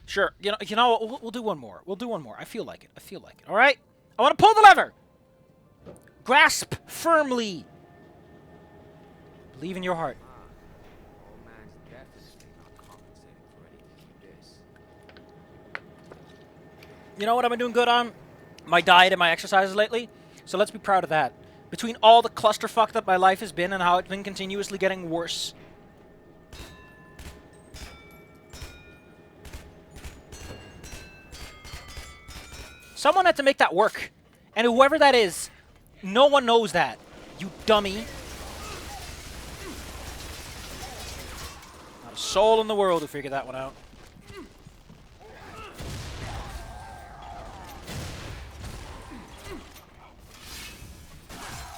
Sure. You know what? We'll do one more. We'll do one more. I feel like it. I feel like it. All right? I want to pull the lever. Grasp firmly. Believe in your heart. Old man's definitely not compensating for anything he does. You know what I've been doing good on? My diet and my exercises lately. So let's be proud of that. Between all the clusterfuck that my life has been and how it's been continuously getting worse. Someone had to make that work. And whoever that is, no one knows that. You dummy. Not a soul in the world who figured that one out.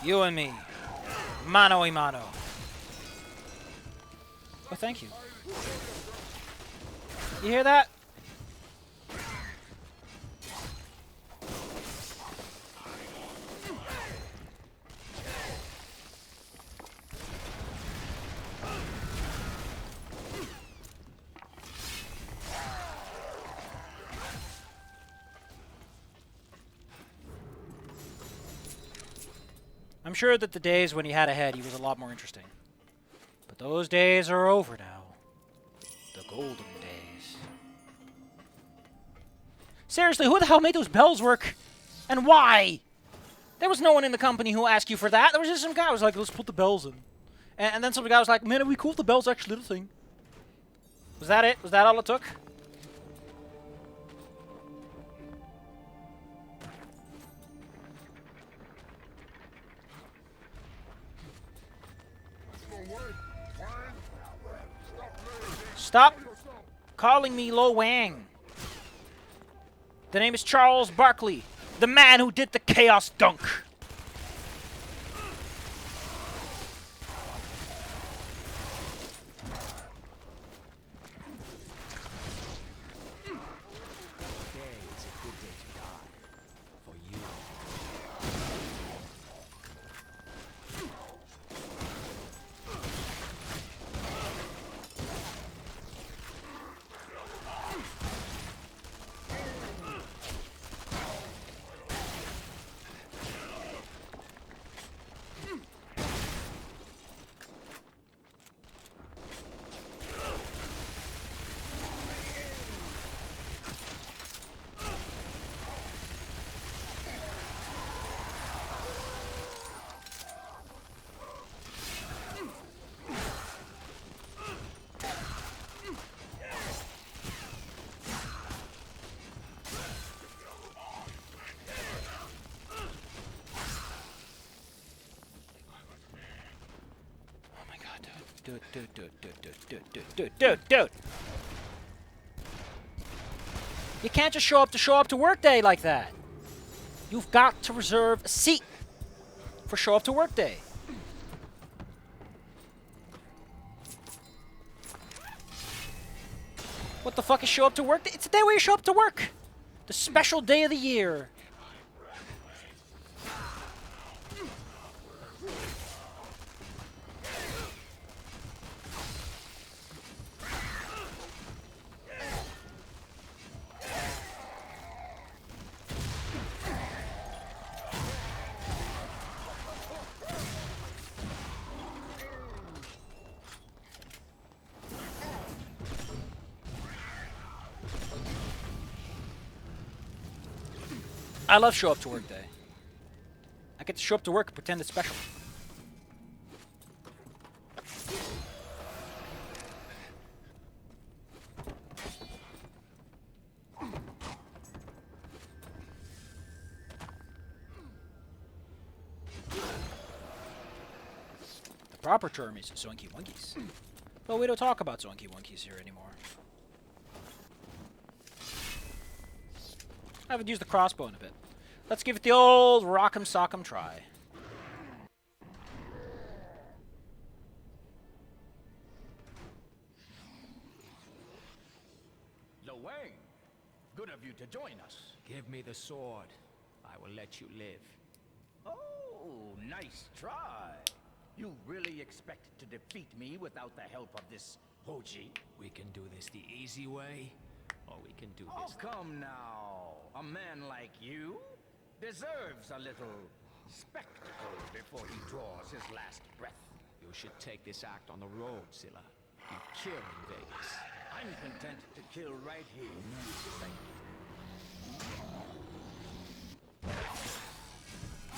You and me. Mano a mano. Oh, thank you. You hear that? I'm sure that the days when he had a head, he was a lot more interesting. But those days are over now. The golden days. Seriously, who the hell made those bells work? And why? There was no one in the company who asked you for that. There was just some guy who was like, let's put the bells in. And then some guy was like, man, it'd be cool if the bells actually did a thing. Was that it? Was that all it took? Stop calling me Lo Wang. The name is Charles Barkley, the man who did the Chaos Dunk. Today is a good day to die. For you. Dude. You can't just show up to work day like that. You've got to reserve a seat for show up to work day. What the fuck is show up to work day? It's the day where you show up to work. The special day of the year. I love show up to work day. I get to show up to work and pretend it's special. The proper term is zoinky wonkies. But we don't talk about zoinky wonkies here anymore. I haven't used the crossbow in a bit. Let's give it the old rock'em sock'em try. Lo Wang, good of you to join us. Give me the sword. I will let you live. Oh, nice try. You really expect to defeat me without the help of this Hoji? We can do this the easy way, or we Oh, come now. A man like you deserves a little spectacle before he draws his last breath. You should take this act on the road, Zilla. You kill in Vegas. I'm content to kill right here. Thank you.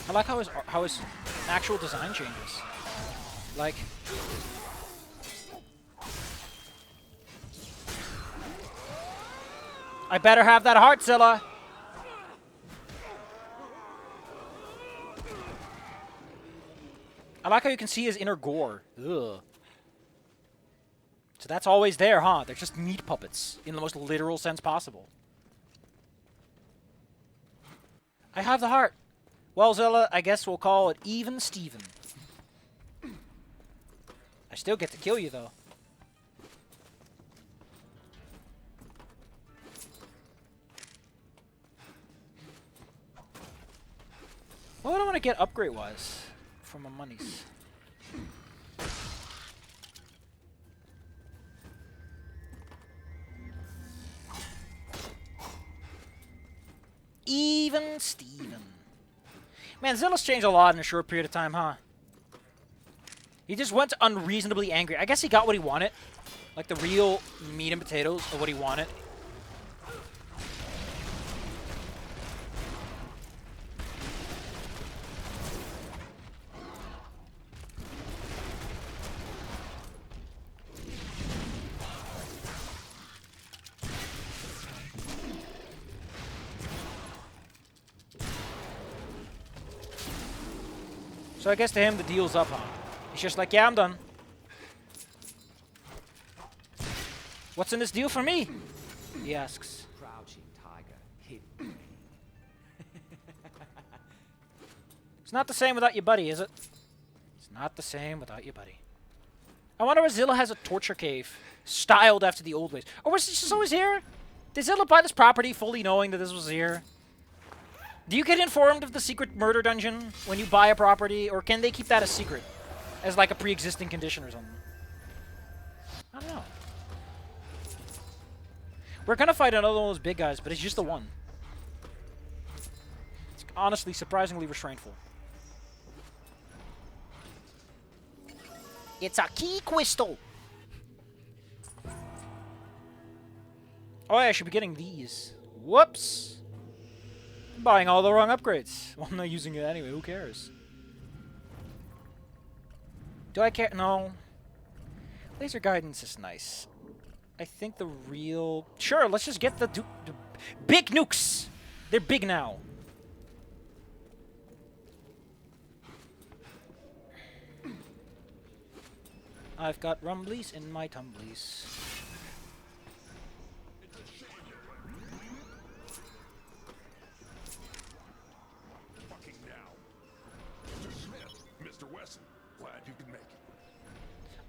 I like how his actual design changes. Like, I better have that heart, Zilla. I like how you can see his inner gore. Ugh. So that's always there, huh? They're just meat puppets in the most literal sense possible. I have the heart. Well, Zilla, I guess we'll call it even Steven. I still get to kill you, though. What would I want to get upgrade-wise for my monies? Even Steven. Man, Zilla's changed a lot in a short period of time, huh? He just went unreasonably angry. I guess he got what he wanted. Like the real meat and potatoes of what he wanted. So I guess to him the deal's up, huh? He's just like, yeah, I'm done. What's in this deal for me? He asks. Crouching tiger, hidden. It's not the same without your buddy, is it? It's not the same without your buddy. I wonder if Zilla has a torture cave styled after the old ways. Or was this just always here? Did Zilla buy this property fully knowing that this was here? Do you get informed of the secret murder dungeon when you buy a property? Or can they keep that a secret? As like a pre-existing condition or something? I don't know. We're gonna fight another one of those big guys, but it's just the one. It's honestly surprisingly restraintful. It's a key crystal! Oh yeah, I should be getting these. Whoops! I'm buying all the wrong upgrades. Well, I'm not using it anyway, who cares? Do I care? No. Laser guidance is nice. I think the real... Sure, let's just get the big nukes! They're big now. I've got rumblies in my tumblies.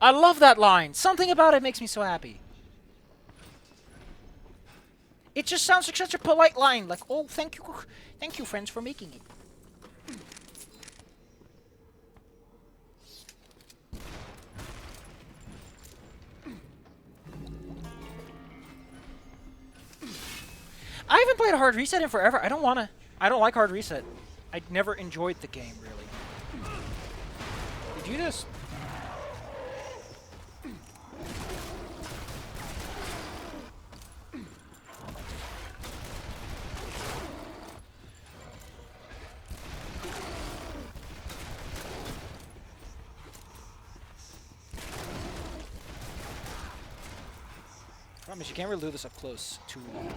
I love that line. Something about it makes me so happy. It just sounds like such a polite line. Like, oh, thank you, friends, for making it. I haven't played a hard reset in forever. I don't like hard reset. I never enjoyed the game, really. Did you just... Problem is, you can't really do this up close too long.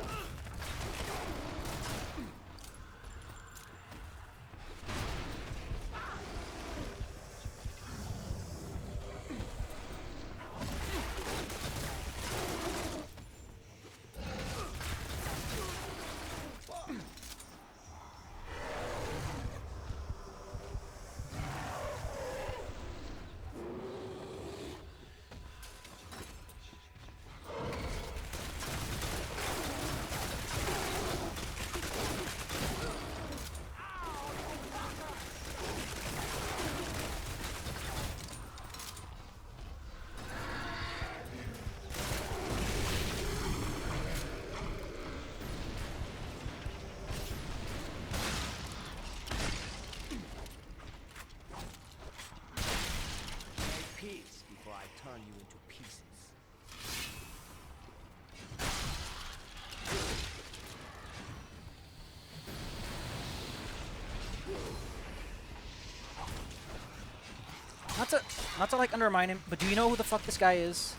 Not to like undermine him, but do you know who the fuck this guy is?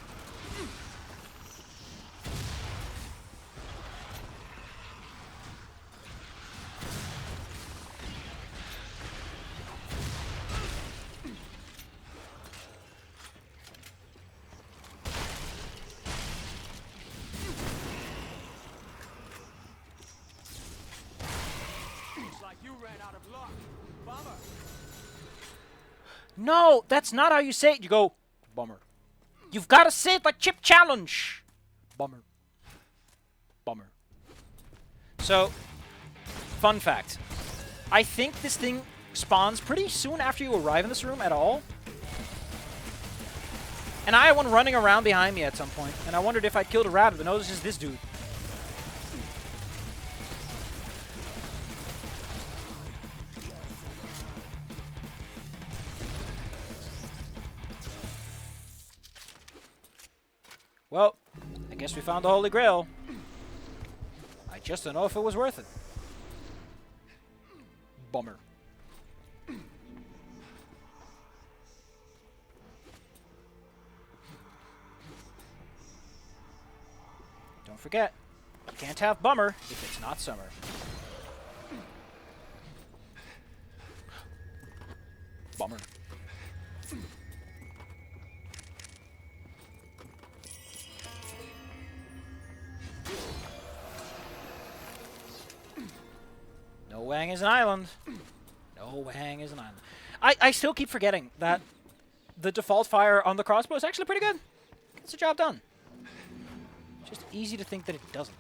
No, that's not how you say it. You go, bummer. You've got to say it like Chip Challenge. Bummer. Bummer. So, fun fact. I think this thing spawns pretty soon after you arrive in this room at all. And I had one running around behind me at some point, and I wondered if I'd killed a rabbit, but no, this is this dude. Well, I guess we found the Holy Grail. I just don't know if it was worth it. Bummer. Don't forget, you can't have bummer if it's not summer. Bummer. No Wang is an island. No Wang is an island. I still keep forgetting that the default fire on the crossbow is actually pretty good. Gets the job done. Just easy to think that it doesn't.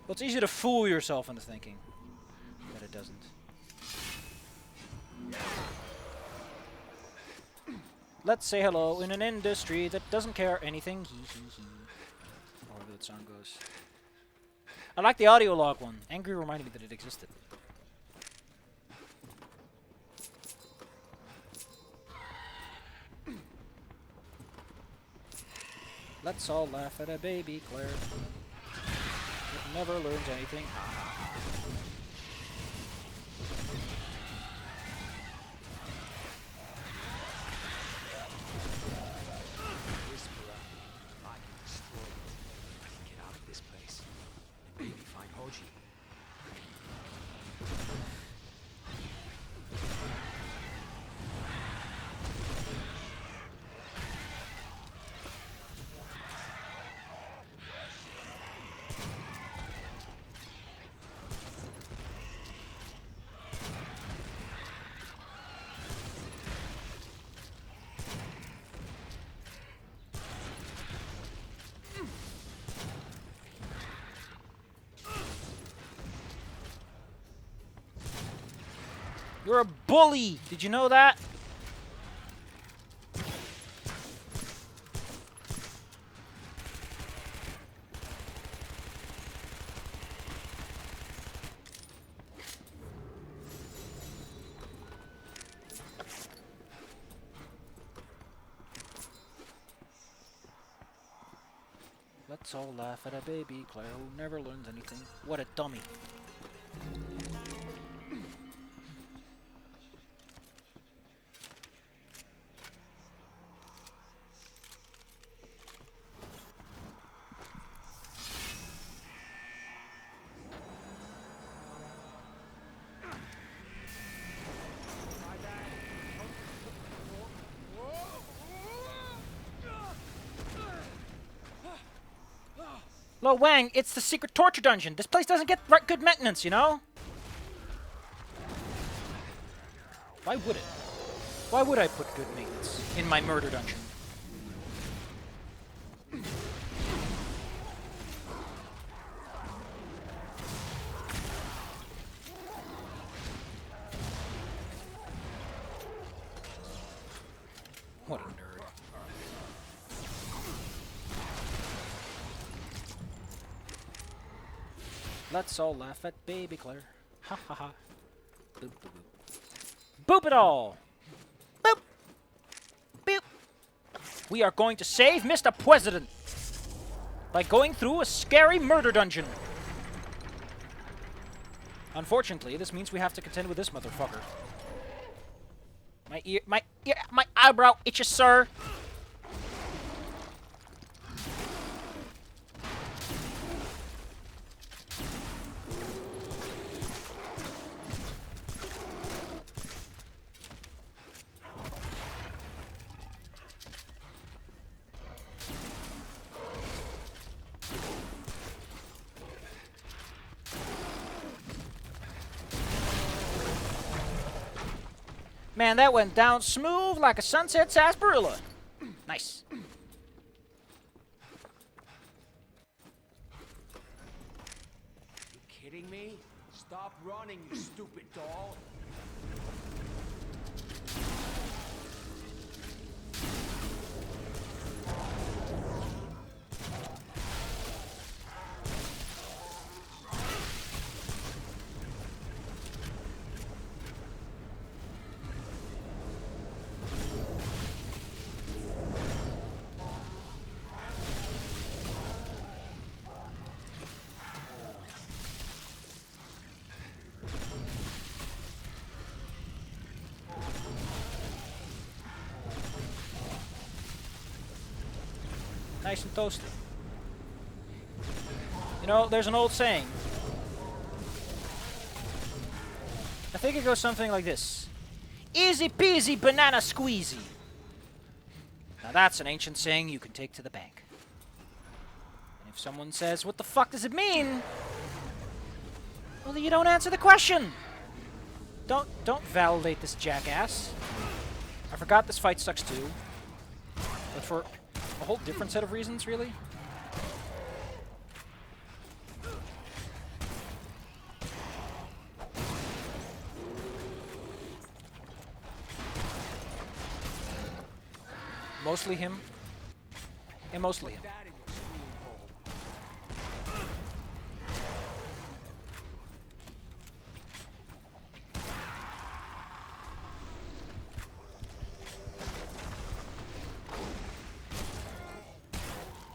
Well, it's easy to fool yourself into thinking that it doesn't. Let's say hello in an industry that doesn't care anything. Hee hee hee. However that song goes. I like the audio log one. Angry reminded me that it existed. Let's all laugh at a baby Claire. It never learns anything. Ha ha ha. You're a bully! Did you know that? Let's all laugh at a baby Claire who never learns anything. What a dummy. Lo Wang, it's the secret torture dungeon. This place doesn't get good maintenance, you know? Why would it? Why would I put good maintenance in my murder dungeon? What a nerd. Let's all laugh at baby Claire. Ha ha ha. Boop boop boop. Boop it all! Boop! We are going to save Mr. President by going through a scary murder dungeon. Unfortunately, this means we have to contend with this motherfucker. My eyebrow itches, sir. Man, that went down smooth like a sunset sarsaparilla. Nice. You kidding me? Stop running, you stupid doll. Nice and toasty. You know, there's an old saying. I think it goes something like this. Easy peasy banana squeezy. Now that's an ancient saying you can take to the bank. And if someone says, what the fuck does it mean? Well, then you don't answer the question. Don't validate this jackass. I forgot this fight sucks too. But for a whole different set of reasons, really. Mostly him. And mostly him.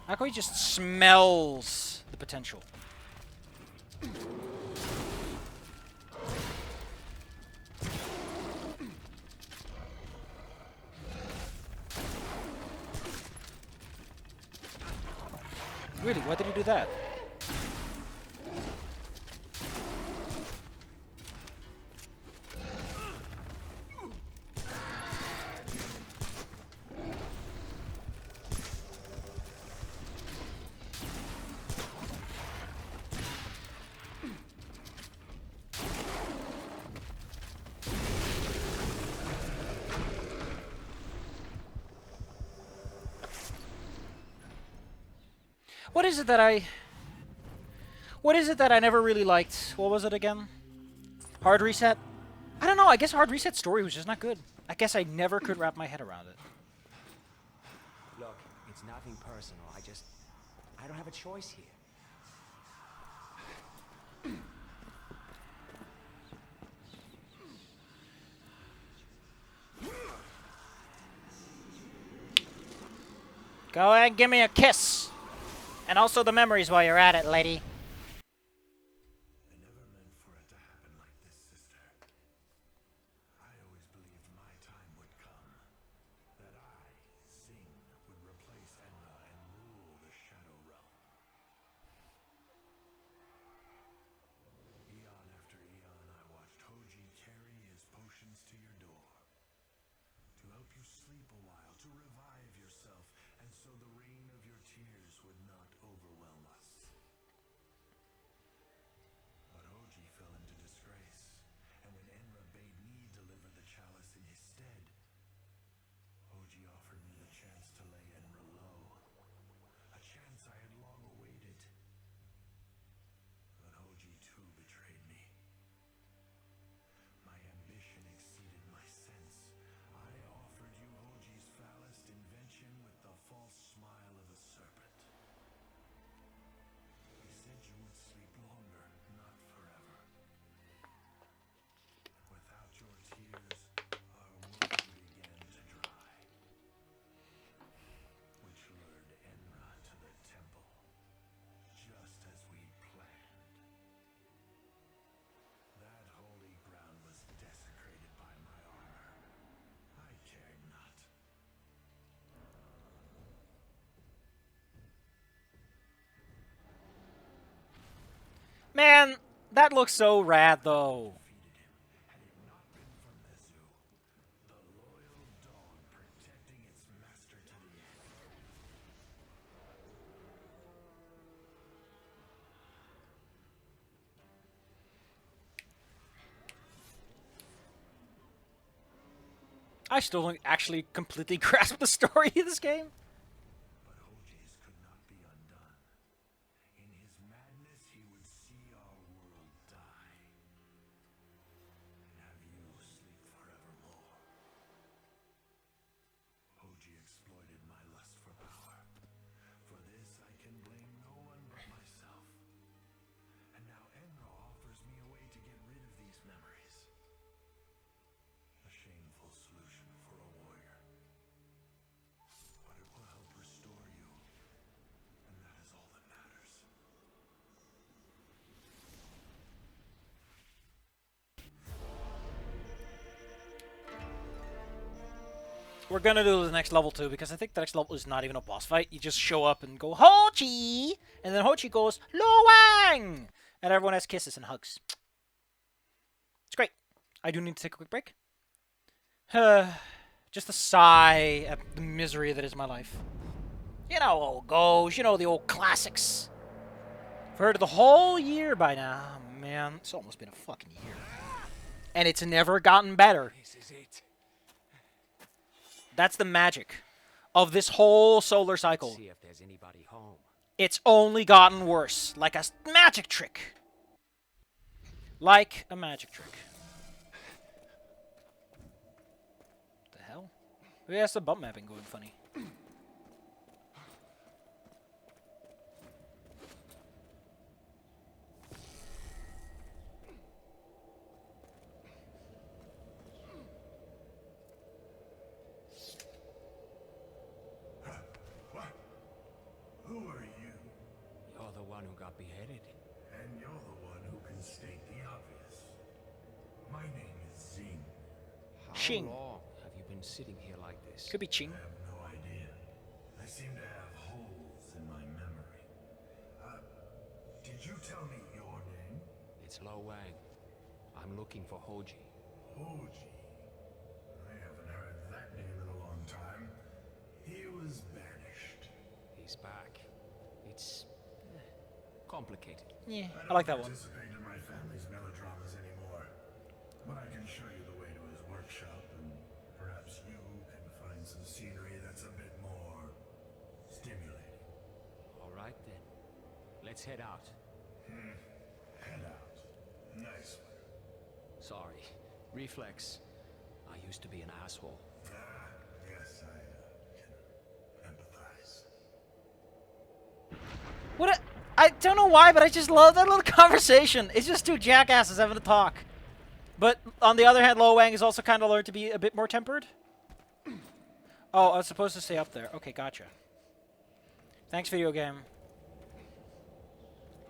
How come he just smells the potential? Really? Why did he do that? What is it that I never really liked? What was it again? Hard Reset? I don't know, I guess Hard Reset's story was just not good. I guess I never could wrap my head around it. Look, it's nothing personal. I don't have a choice here. Go ahead and give me a kiss. And also the memories while you're at it, lady. I never meant for it to happen like this, sister. I always believed my time would come. That I, Sing, would replace Enma and rule the Shadow Realm. Eon after eon, I watched Hoji carry his potions to your door. To help you sleep a while, to revive yourself, and so the rain of your tears would not overwhelm us. That looks so rad, though. Defeated him. Had it not been from the zoo, the loyal dog protecting its master to the end. I still don't actually completely grasp the story of this game. But Hoji's could not be undone. In his madness, he would see our world die. And have you sleep forevermore. Hoji exploited my lust for power. For this, I can blame no one but myself. And now Enro offers me a way to get rid of these memories. A shameful solution for a warrior. But it will help restore you. And that is all that matters. We're gonna do the next level too, because I think the next level is not even a boss fight. You just show up and go, Hochi! And then Hochi goes, Lo Wang! And everyone has kisses and hugs. It's great. I do need to take a quick break. Just a sigh at the misery that is my life. You know how it goes. You know the old classics. I've heard of the whole year by now. Oh, man, it's almost been a fucking year. And it's never gotten better. This is it. That's the magic of this whole solar cycle. See if there's anybody home. It's only gotten worse. Like a magic trick. Like a magic trick. What the hell? Maybe that's the bump mapping going funny. What? Who are you? You're the one who got beheaded. And you're the one who can state the obvious. My name is Zing. How Ching. long have you been sitting here like this? Could be Ching. I have no idea. I seem to have holes in my memory. Did you tell me your name? It's Lo Wang. I'm looking for Hoji. Hoji. I haven't heard that name in a long time. He was banished. He's back. It's complicated. Yeah, I like that one. don't participate in my family's melodramas anymore. But I can show you the way to his workshop, and perhaps you can find some scenery that's a bit more stimulating. All right then. Let's head out. Head out. Nice one. Sorry. Reflex. I used to be an asshole. Yes, I can empathize. What? I don't know why, but I just love that little conversation. It's just two jackasses having a talk. But on the other hand, Lo Wang is also kind of learned to be a bit more tempered. Oh, I was supposed to stay up there. Okay, gotcha. Thanks, video game.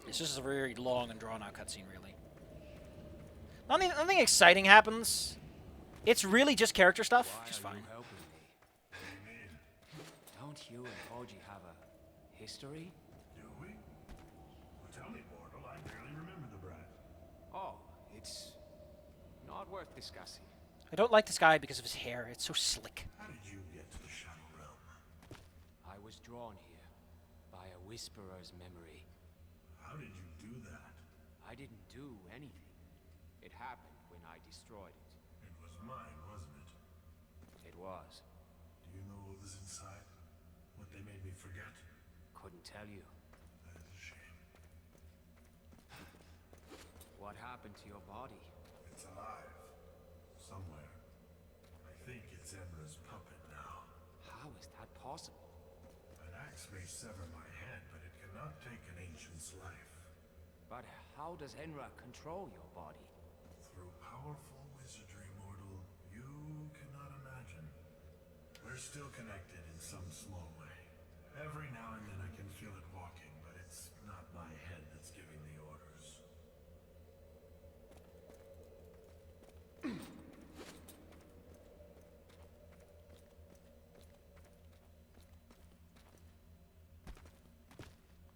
It's just a very long and drawn-out cutscene, really. Nothing exciting happens. It's really just character stuff. Why Just are fine. you helping me? What do you mean? Don't you and Hoji have a history? Do we? Well, tell me, mortal. I barely remember the brat. Oh, it's not worth discussing. I don't like this guy because of his hair. It's so slick. How did you get to the Shadow Realm? I was drawn here by a whisperer's memory. How did you do that? I didn't do anything. It happened when I destroyed it. It was mine, wasn't it? It was. Do you know what was inside? What they made me forget? Couldn't tell you. That is a shame. What happened to your body? It's alive. Somewhere. I think it's Emra's puppet now. How is that possible? An axe may sever my head, but it cannot take an ancient's life. But how does Enra control your body? Through powerful wizardry, mortal, you cannot imagine. We're still connected in some small way. Every now and then I can feel it walking, but it's not my head that's giving the orders.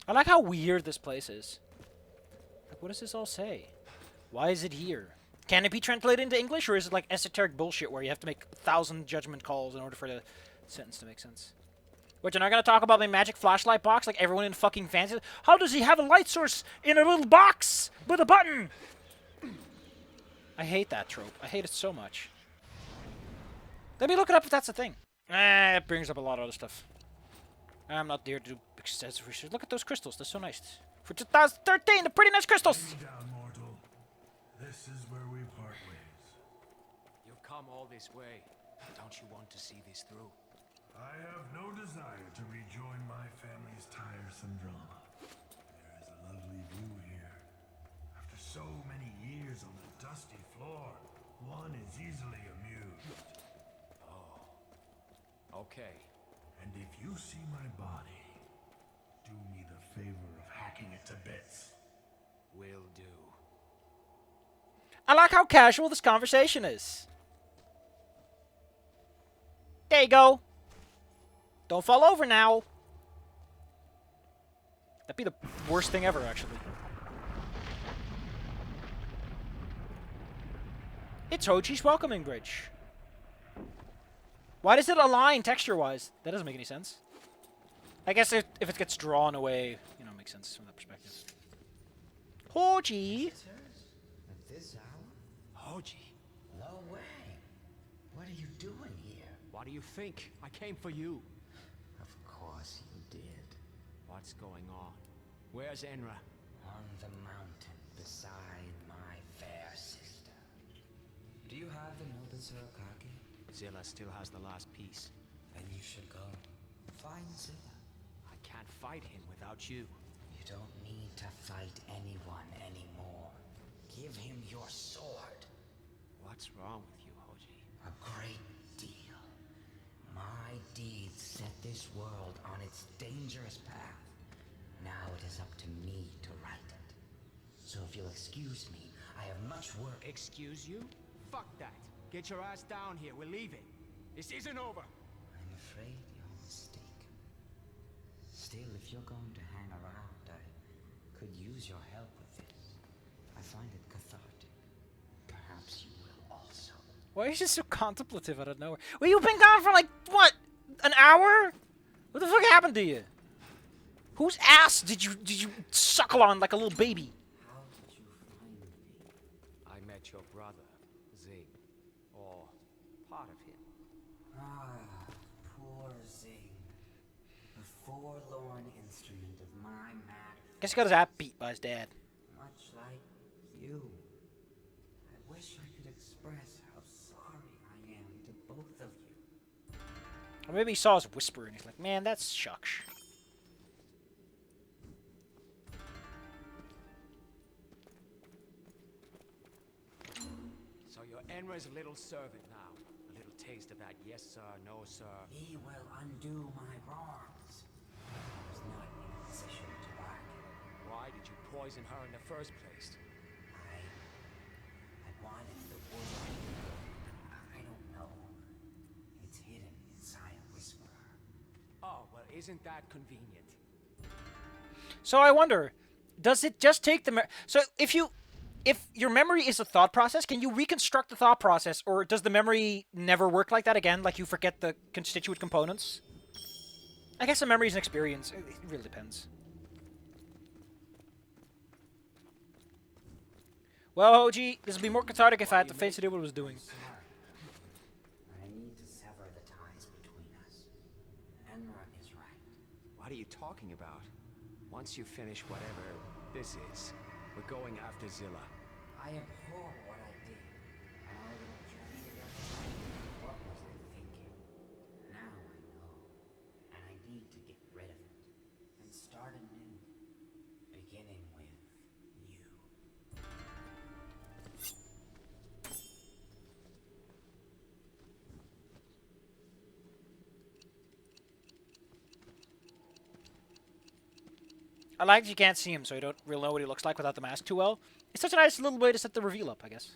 I like how weird this place is. Like, what does this all say? Why is it here? Can it be translated into English, or is it like esoteric bullshit where you have to make 1,000 judgment calls in order for the sentence to make sense? Which, I'm not gonna talk about my magic flashlight box like everyone in fucking fancy. How does he have a light source in a little box with a button? I hate that trope. I hate it so much. Let me look it up if that's a thing. It brings up a lot of other stuff. I'm not there to do extensive research. Look at those crystals. They're so nice. For 2013, they're pretty nice crystals. Lay down, mortal. This is where we part ways. You've come all this way. Don't you want to see this through? I have no desire to rejoin my family's tiresome drama. There is a lovely view here. After so many years on the dusty floor, one is easily amused. Okay. And if you see my body, do me the favor of hacking it to bits. Will do. I like how casual this conversation is. There you go. Don't fall over now. That'd be the worst thing ever, actually. It's Hoji's welcoming bridge. Why does it align texture-wise? That doesn't make any sense. I guess if it gets drawn away, you know, it makes sense from that perspective. Hoji! At this hour? Hoji, No way. What are you doing here? what do you think? I came for you. Of course you did. What's going on? Where's Enra? On the mountain beside my fair sister. Do you have the noble Surakaki? Zilla still has the last piece. Then you should go. Find Zilla. I can't fight him without you. You don't need to fight anyone anymore. Give him your sword. What's wrong with you, Hoji? A great deal. My deeds set this world on its dangerous path. Now it is up to me to right it. So if you'll excuse me, I have much work. Excuse you? Fuck that. Get your ass down here. We're leaving. This isn't over. I'm afraid you're mistaken. Still, if you're going to hang around, I could use your help with this. I find it cathartic. Perhaps you will also. Why are you just so contemplative out of nowhere? Well, you've been gone for like, what? An hour? What the fuck happened to you? Whose ass did you suckle on like a little baby? How did you find me? I met your brother, Zing. Or part of him. Ah, poor Zing. The forlorn instrument of my mad. Guess he got his ass beat by his dad. Much like you. I wish I could express how sorry I am to both of you. Or maybe he saw his whisper and he's like, man, that's shucks. So your Enra's little servant now. A little taste of that yes sir, no sir. He will undo my wrongs. I was not in a position to back him. Why did you poison her in the first place? I wanted the world. I don't know. It's hidden inside a whisperer. Oh, well, isn't that convenient? So I wonder, does it just take the so if your memory is a thought process, can you reconstruct the thought process, or does the memory never work like that again? Like you forget the constituent components? I guess a memory is an experience. It really depends. Well, Hoji, this would be more cathartic if I had to face it what it was doing. Sorry. I need to sever the ties between us. Enra is right. What are you talking about? Once you finish whatever this is, we're going after Zilla. I abhor what I did. Our little journey together. What was I thinking? Now I know. And I need to get rid of it. And start anew. Beginning with you. I like that you can't see him, so you don't really know what he looks like without the mask too well. It's such a nice little way to set the reveal up, I guess.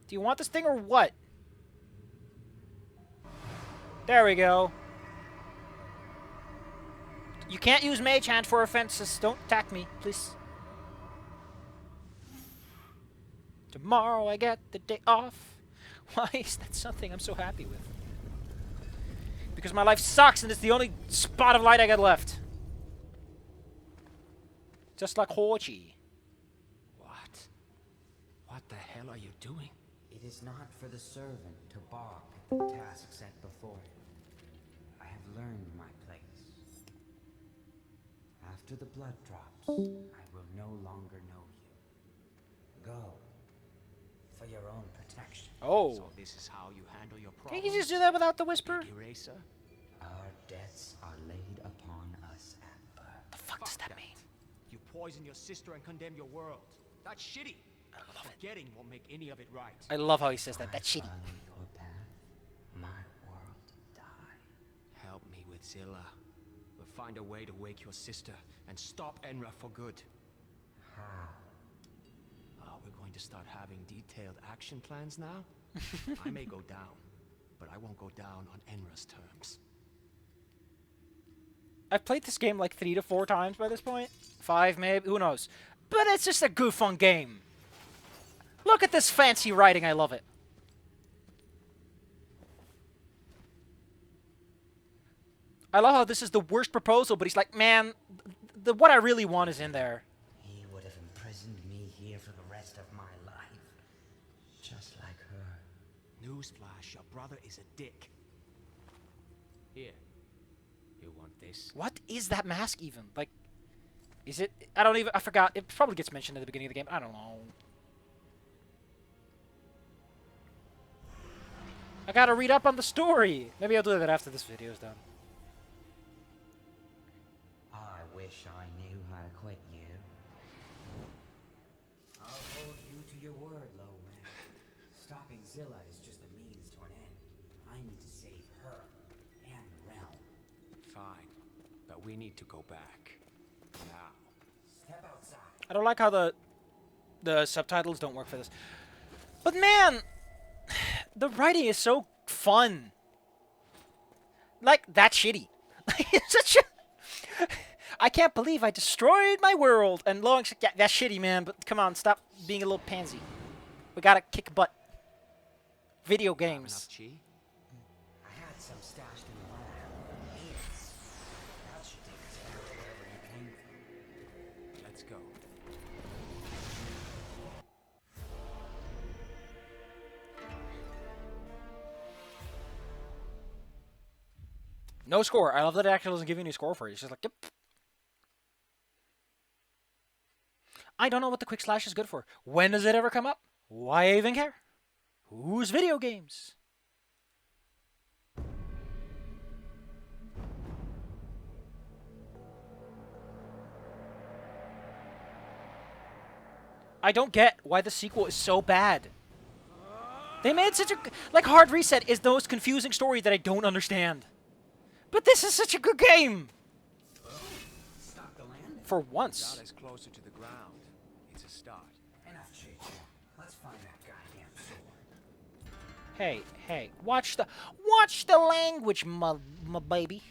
Do you want this thing or what? There we go. You can't use Mage Hand for offenses. Don't attack me, please. Tomorrow I get the day off. Why is that something I'm so happy with? Because my life sucks and it's the only spot of light I got left. Just like Horchie. What? What the hell are you doing? It is not for the servant to balk at the task set before him. I have learned my place. After the blood drops, I will no longer know you. Go. For your own protection. Oh. So this is how you handle your Can problems? you just do that without the whisper? Big Eraser? Our debts are laid upon us at birth. The fuck does that mean? You poison your sister and condemn your world. That's shitty. Forgetting won't make any of it right. I love how he says that. That's shitty. Follow your path, my world die. Help me with Zilla. We'll find a way to wake your sister and stop Enra for good. How? Oh, we're going to start having detailed action plans now? I may go down, but I won't go down on Enra's terms. I've played this game like 3 to 4 times by this point. 5 maybe, who knows. But it's just a good fun game. Look at this fancy writing, I love it. I love how this is the worst proposal, but he's like, man, what I really want is in there. He would have imprisoned me here for the rest of my life. Just like her. Newsflash, your brother is a dick. Here. You want this? What is that mask even? Like, is it? I forgot. It probably gets mentioned at the beginning of the game. I don't know. I gotta read up on the story. Maybe I'll do that after this video's done. I wish I knew how to quit you. I'll hold you to your word, low man. Stopping Zilla is just a means to an end. I need to save her and the realm. Fine. But we need to go back. Now. Step outside. I don't like how the subtitles don't work for this. But man, the writing is so fun. Like, that's shitty. It's such a... I can't believe I destroyed my world. And Loang's like, yeah, that's shitty, man. But come on, stop being a little pansy. We gotta kick butt. Video games. Enough chi? I had some stashed in the lab. Yes. That should take us back to wherever you came from. Let's go. No score. I love that it actually doesn't give you any score for it. It's just like, yep. I don't know what the quick slash is good for. When does it ever come up? Why even care? Whose video games? I don't get why the sequel is so bad. They made such a... Like, Hard Reset is the most confusing story that I don't understand. But this is such a good game! Stop the landing. For once. That is closer to the ground. It's a start. Enough chit chat. Let's find that goddamn sword. Hey, watch the language, my baby.